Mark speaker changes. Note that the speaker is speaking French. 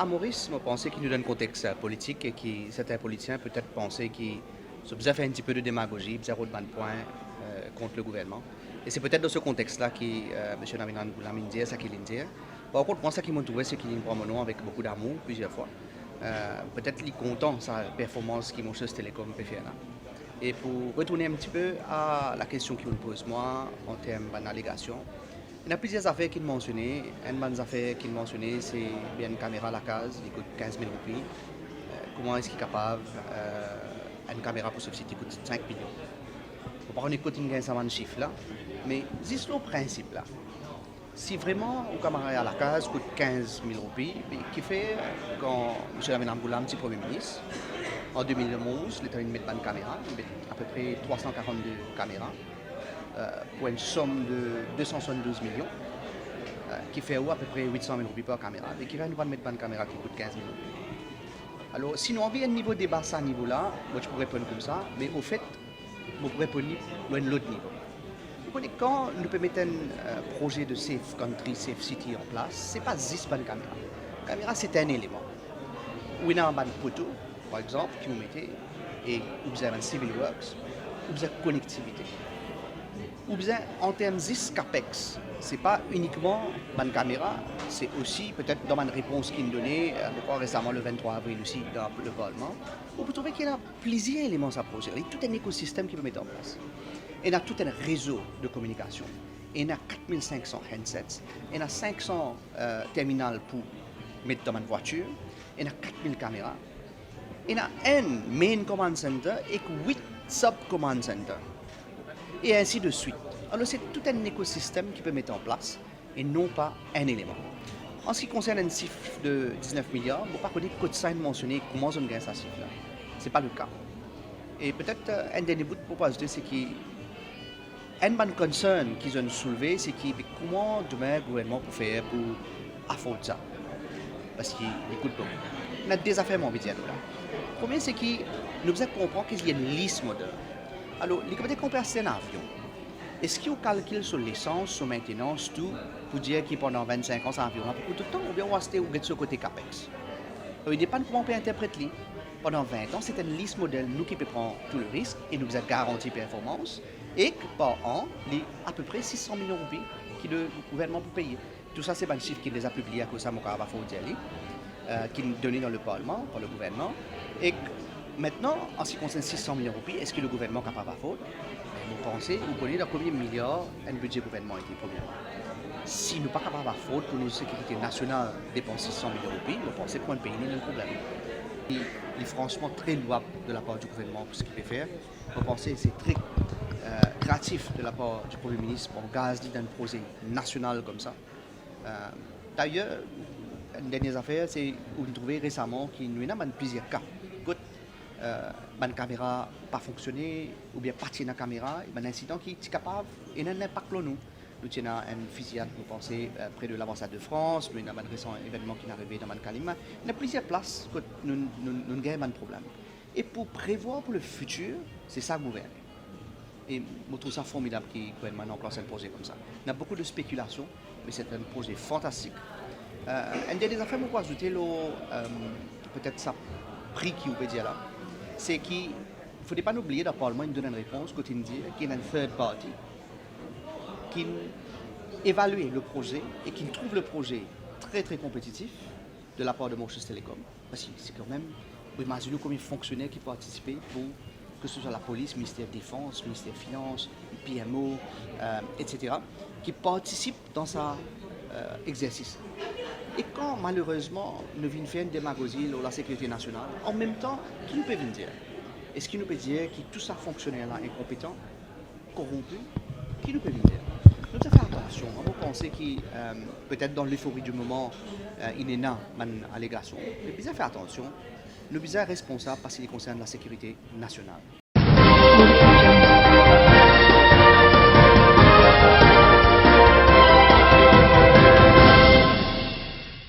Speaker 1: Maurice, je pensais qu'il nous donne un contexte politique et que certains politiciens peut-être pensaient qu'ils ont besoin de faire un petit peu de démagogie, besoin de de points contre le gouvernement. Et c'est peut-être dans ce contexte-là que M. Lamine dit ça qu'il dit. Par contre, moi, ça qui m'a trouvé, c'est qu'il prend mon nom avec beaucoup d'amour plusieurs fois. Peut-être qu'il est content de sa performance qui Monchus Télécom peut faire là. Et pour retourner un petit peu à la question qu'il me pose moi en termes d'allégation, il y a plusieurs affaires qu'il mentionnait. Une bonne affaire qu'il mentionnait, c'est bien une caméra à la case, il coûte 15 000 roupies. Comment est-ce qu'il est capable une caméra pour ceci qui coûte 5 millions. On ne peut pas écouter un chiffre là, mais c'est le principe là. Si vraiment une caméra à la case coûte 15 000 roupies, qui fait quand M. Lamine Amgoulam, petit Premier ministre, en 2011, l'État met une caméra, il met à peu près 342 caméras, pour une somme de 272 millions, qui fait à peu près 800 000 roupies par caméra, et qui va nous mettre une caméra qui coûte 15 000 roupies. Alors, si nous avons un niveau de débat à ce niveau-là, moi je pourrais répondre comme ça, mais au fait, je pourrais répondre à l'autre niveau. Quand nous pouvons mettre un projet de Safe Country, Safe City en place, ce n'est pas juste une caméra. La caméra, c'est un élément. Ou il y a un poteau, par exemple, qui vous mettez, et vous avez un civil works, vous avez connectivité. Ou bien en termes de CAPEX, ce n'est pas uniquement une caméra, c'est aussi peut-être dans ma réponse qu'il me donnait, récemment le 23 avril aussi dans le Parlement, où vous trouvez qu'il y a plusieurs éléments à projet. Il y a tout un écosystème qui peut mettre en place. Il y a tout un réseau de communication. Il y a 4500 handsets, il y a 500 terminals pour mettre dans ma voiture, il y a 4000 caméras, il y a un main command center et 8 sub-command centers. Et ainsi de suite. Alors c'est tout un écosystème qui peut mettre en place et non pas un élément. En ce qui concerne un chiffre de 19 milliards, je ne pas connaître que ça mentionner comment on gagne ce chiffre-là. Ce n'est pas le cas. Et peut-être un dernier bout pour ajouter, c'est qu'un bon concern qu'ils ont soulevé, c'est comment demain le gouvernement peut faire pour affronter ça. Parce qu'il écoute beaucoup. Il y a des affaires mondiales là. Le premier, c'est que nous devons comprendre qu'il y a une liste modèle. Alors, les comités qu'on c'est un avion. Est-ce qu'ils calculent sur l'essence, sur la maintenance, tout, pour dire que pendant 25 ans, c'est environ beaucoup de temps, ou bien on va rester sur le côté CAPEX? Il dépend de comment on peut interpréter. Pendant 20 ans, c'est une liste modèle, nous qui peut prendre tout le risque et nous avons garanti performance, et que par an, il y a à peu près 600 millions de roupies que le gouvernement peut payer. Tout ça, c'est un chiffre qu'il les a publiés à cause de ça, qui est donné dans le Parlement, par le gouvernement. Et maintenant, en ce qui concerne 600 millions de roupies, est-ce que le gouvernement est capable de faute? Vous pensez, vous connaissez dans combien de milliards un budget gouvernement était, premièrement. Si nous ne sommes pas capables de faute pour notre sécurité nationale dépenser 600 millions de roupies, vous pensez que le pays n'a pas de problème. Il est franchement très louable de la part du gouvernement pour ce qu'il peut faire. Vous pensez que c'est très créatif de la part du Premier ministre pour gaz dans un projet national comme ça. D'ailleurs, une dernière affaire, c'est où vous trouvez récemment qu'il y a plusieurs cas. Une caméra n'a pas fonctionné, ou bien partie de la caméra, un incident qui est capable et un impact pour nous. Nous avons une fusillade, vous pensez, près de l'ambassade de France, nous avons un récent événement qui est arrivé dans Kalima. Il y a plusieurs places où nous avons un problème. Et pour prévoir pour le futur, c'est ça gouverner. Et je trouve ça formidable qu'il gouvernement en place un projet comme ça. Il y a beaucoup de spéculation, mais c'est un projet fantastique. Une des affaires que je peux ajouter, peut-être ça prix qui vous peut dire là, c'est qu'il ne faut pas oublier le Parlement donne une réponse quand il dit qu'il y a une third party qui évalue le projet et qui trouve le projet très très compétitif de la part de Monchus Télécom. Parce que c'est quand même, vous imaginez combien de fonctionnaires qui participent pour que ce soit la police, le ministère de la Défense, le ministère des Finances, le PMO, etc., qui participent dans cet exercice. Et quand malheureusement nous venons faire une démagogie sur la sécurité nationale, en même temps, qui nous peut venir dire? Est-ce qu'il nous peut dire que tout ça fonctionnaire là incompétent, corrompu? Qui nous peut venir dire? Nous devons faire attention. On peut penser que peut-être dans l'euphorie du moment, il y a une allégation. Mais nous devons faire attention. Nous sommes responsables parce qu'il concerne la sécurité nationale.